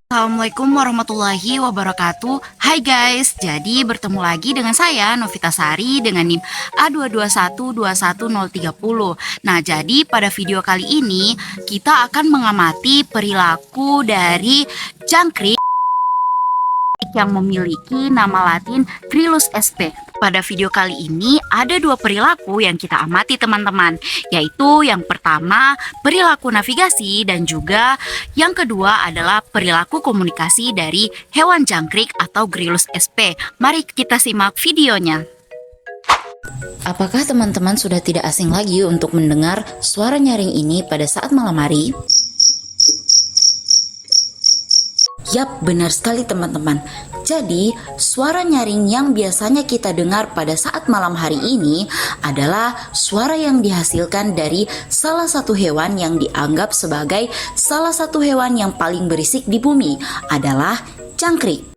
Assalamualaikum warahmatullahi wabarakatuh. Hai guys, jadi bertemu lagi dengan saya Novita Sari dengan NIM A22121030. Nah, jadi pada video kali ini kita akan mengamati perilaku dari jangkrik yang memiliki nama latin Gryllus sp. Pada video kali ini ada dua perilaku yang kita amati teman-teman, yaitu yang pertama perilaku navigasi dan juga yang kedua adalah perilaku komunikasi dari hewan jangkrik atau Gryllus sp. Mari kita simak videonya. Apakah teman-teman sudah tidak asing lagi untuk mendengar suara nyaring ini pada saat malam hari? Yap, benar sekali teman-teman. Jadi, suara nyaring yang biasanya kita dengar pada saat malam hari ini adalah suara yang dihasilkan dari salah satu hewan yang dianggap sebagai salah satu hewan yang paling berisik di bumi, adalah jangkrik.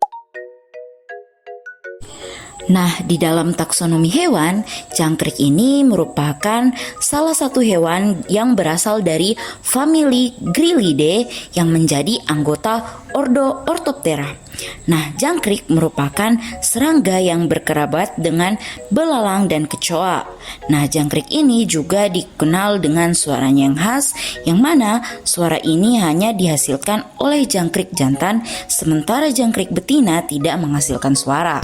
Nah, di dalam taksonomi hewan, jangkrik ini merupakan salah satu hewan yang berasal dari famili Gryllidae yang menjadi anggota ordo Orthoptera. Nah, jangkrik merupakan serangga yang berkerabat dengan belalang dan kecoa. Nah, jangkrik ini juga dikenal dengan suaranya yang khas, yang mana suara ini hanya dihasilkan oleh jangkrik jantan, sementara jangkrik betina tidak menghasilkan suara.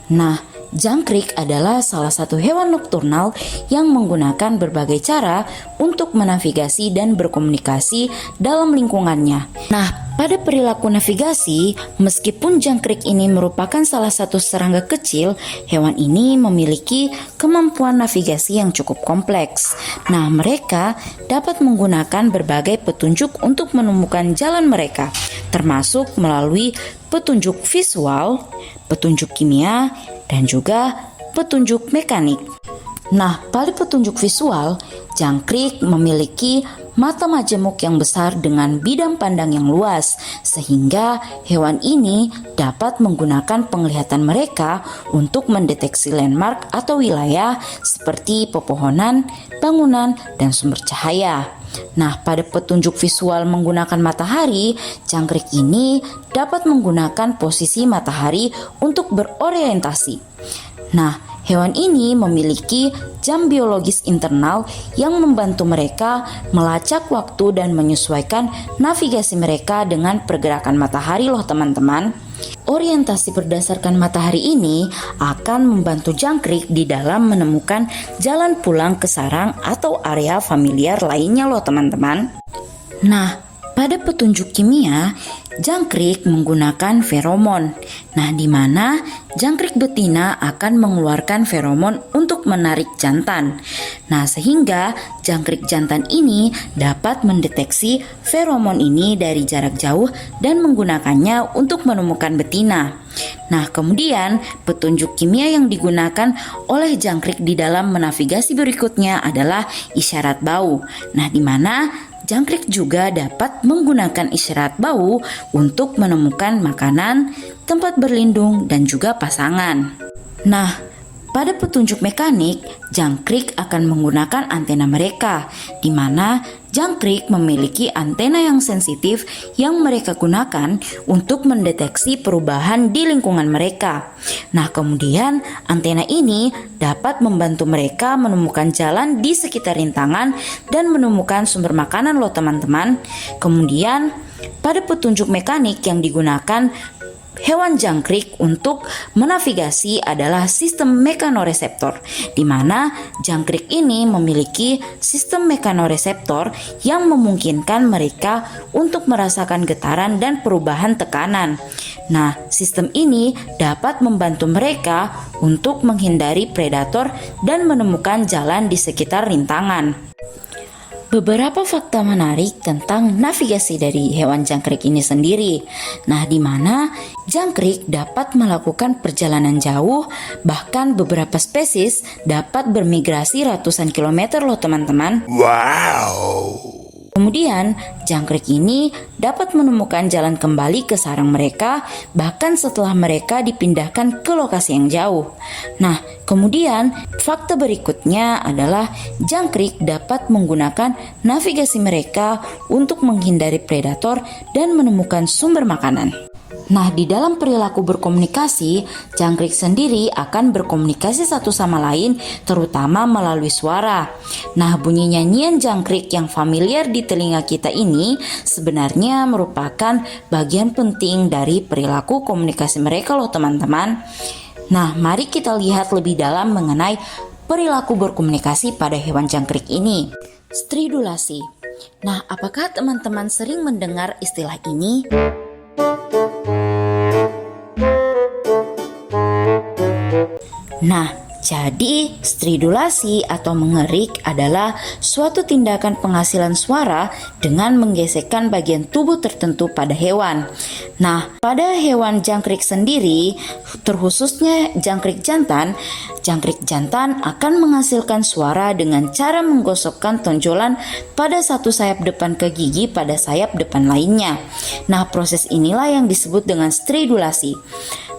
Nah, jangkrik adalah salah satu hewan nokturnal yang menggunakan berbagai cara untuk menavigasi dan berkomunikasi dalam lingkungannya. Nah, pada perilaku navigasi, meskipun jangkrik ini merupakan salah satu serangga kecil, hewan ini memiliki kemampuan navigasi yang cukup kompleks. Nah, mereka dapat menggunakan berbagai petunjuk untuk menemukan jalan mereka, termasuk melalui petunjuk visual, petunjuk kimia, dan juga petunjuk mekanik. Nah, pada petunjuk visual, jangkrik memiliki mata majemuk yang besar dengan bidang pandang yang luas, sehingga hewan ini dapat menggunakan penglihatan mereka untuk mendeteksi landmark atau wilayah seperti pepohonan, bangunan, dan sumber cahaya. Nah, pada petunjuk visual menggunakan matahari, jangkrik ini dapat menggunakan posisi matahari untuk berorientasi. Nah, hewan ini memiliki jam biologis internal yang membantu mereka melacak waktu dan menyesuaikan navigasi mereka dengan pergerakan matahari loh teman-teman. Orientasi berdasarkan matahari ini akan membantu jangkrik di dalam menemukan jalan pulang ke sarang atau area familiar lainnya loh teman-teman. Nah, pada petunjuk kimia, jangkrik menggunakan feromon. Nah, di mana jangkrik betina akan mengeluarkan feromon untuk menarik jantan. Nah, sehingga jangkrik jantan ini dapat mendeteksi feromon ini dari jarak jauh dan menggunakannya untuk menemukan betina. Nah, kemudian petunjuk kimia yang digunakan oleh jangkrik di dalam menavigasi berikutnya adalah isyarat bau. Nah, di mana jangkrik juga dapat menggunakan isyarat bau untuk menemukan makanan, tempat berlindung, dan juga pasangan. Nah, pada petunjuk mekanik, jangkrik akan menggunakan antena mereka, di mana jangkrik memiliki antena yang sensitif yang mereka gunakan untuk mendeteksi perubahan di lingkungan mereka. Nah, kemudian antena ini dapat membantu mereka menemukan jalan di sekitar rintangan dan menemukan sumber makanan loh teman-teman. Kemudian, pada petunjuk mekanik yang digunakan hewan jangkrik untuk menavigasi adalah sistem mekanoreseptor, di mana jangkrik ini memiliki sistem mekanoreseptor yang memungkinkan mereka untuk merasakan getaran dan perubahan tekanan. Nah, sistem ini dapat membantu mereka untuk menghindari predator dan menemukan jalan di sekitar rintangan. Beberapa fakta menarik tentang navigasi dari hewan jangkrik ini sendiri. Nah, di mana jangkrik dapat melakukan perjalanan jauh, bahkan beberapa spesies dapat bermigrasi ratusan kilometer loh teman-teman. Wow. Kemudian, jangkrik ini dapat menemukan jalan kembali ke sarang mereka bahkan setelah mereka dipindahkan ke lokasi yang jauh. Nah, kemudian fakta berikutnya adalah jangkrik dapat menggunakan navigasi mereka untuk menghindari predator dan menemukan sumber makanan. Nah, di dalam perilaku berkomunikasi, jangkrik sendiri akan berkomunikasi satu sama lain, terutama melalui suara. Nah, bunyi nyanyian jangkrik yang familiar di telinga kita ini sebenarnya merupakan bagian penting dari perilaku komunikasi mereka loh teman-teman. Nah, mari kita lihat lebih dalam mengenai perilaku berkomunikasi pada hewan jangkrik ini. Stridulasi. Nah, apakah teman-teman sering mendengar istilah ini? Nah, jadi stridulasi atau mengerik adalah suatu tindakan penghasilan suara dengan menggesekkan bagian tubuh tertentu pada hewan. Nah, pada hewan jangkrik sendiri, terkhususnya jangkrik jantan akan menghasilkan suara dengan cara menggosokkan tonjolan pada satu sayap depan ke gigi pada sayap depan lainnya. Nah, proses inilah yang disebut dengan stridulasi.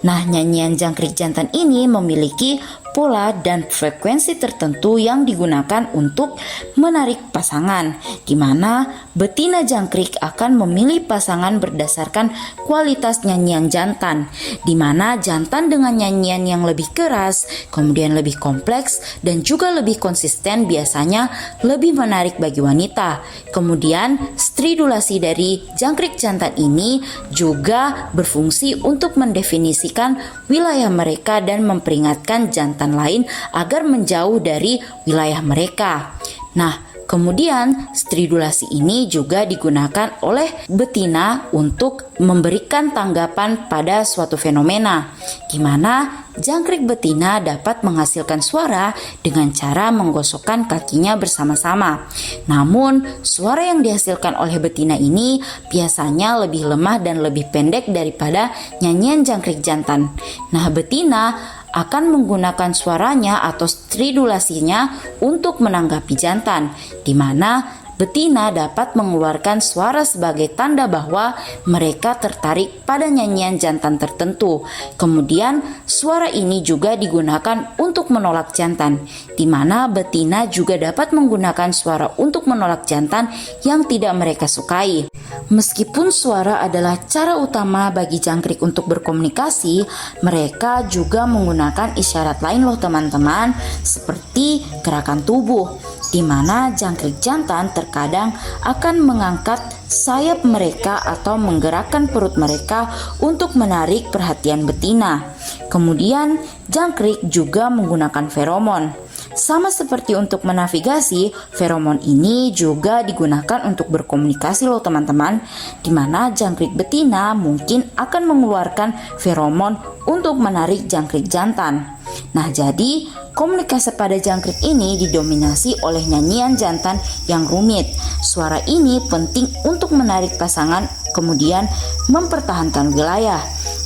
Nah, nyanyian jangkrik jantan ini memiliki pola dan frekuensi tertentu yang digunakan untuk menarik pasangan, di mana betina jangkrik akan memilih pasangan berdasarkan kualitas nyanyian jantan, di mana jantan dengan nyanyian yang lebih keras, kemudian lebih kompleks, dan juga lebih konsisten biasanya lebih menarik bagi wanita. Kemudian, stridulasi dari jangkrik jantan ini juga berfungsi untuk mendefinisikan wilayah mereka dan memperingatkan jantan lain agar menjauh dari wilayah mereka. Nah, kemudian stridulasi ini juga digunakan oleh betina untuk memberikan tanggapan pada suatu fenomena, di mana jangkrik betina dapat menghasilkan suara dengan cara menggosokkan kakinya bersama-sama. Namun, suara yang dihasilkan oleh betina ini biasanya lebih lemah dan lebih pendek daripada nyanyian jangkrik jantan. Nah, betina akan menggunakan suaranya atau stridulasinya untuk menanggapi jantan, di mana betina dapat mengeluarkan suara sebagai tanda bahwa mereka tertarik pada nyanyian jantan tertentu. Kemudian, suara ini juga digunakan untuk menolak jantan, di mana betina juga dapat menggunakan suara untuk menolak jantan yang tidak mereka sukai. Meskipun suara adalah cara utama bagi jangkrik untuk berkomunikasi, mereka juga menggunakan isyarat lain loh teman-teman, seperti gerakan tubuh, di mana jangkrik jantan terkadang akan mengangkat sayap mereka atau menggerakkan perut mereka untuk menarik perhatian betina. Kemudian, jangkrik juga menggunakan feromon. Sama seperti untuk menavigasi, feromon ini juga digunakan untuk berkomunikasi loh teman-teman, di mana jangkrik betina mungkin akan mengeluarkan feromon untuk menarik jangkrik jantan. Nah, jadi komunikasi pada jangkrik ini didominasi oleh nyanyian jantan yang rumit. Suara ini penting untuk menarik pasangan, kemudian mempertahankan wilayah,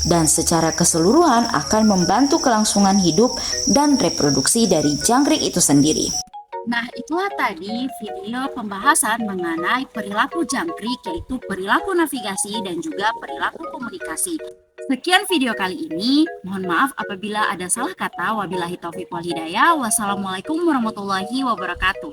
dan secara keseluruhan akan membantu kelangsungan hidup dan reproduksi dari jangkrik itu sendiri. Nah, itulah tadi video pembahasan mengenai perilaku jangkrik, yaitu perilaku navigasi dan juga perilaku komunikasi. Sekian video kali ini. Mohon maaf apabila ada salah kata. Wabillahi taufiq wal hidayah. Wassalamualaikum warahmatullahi wabarakatuh.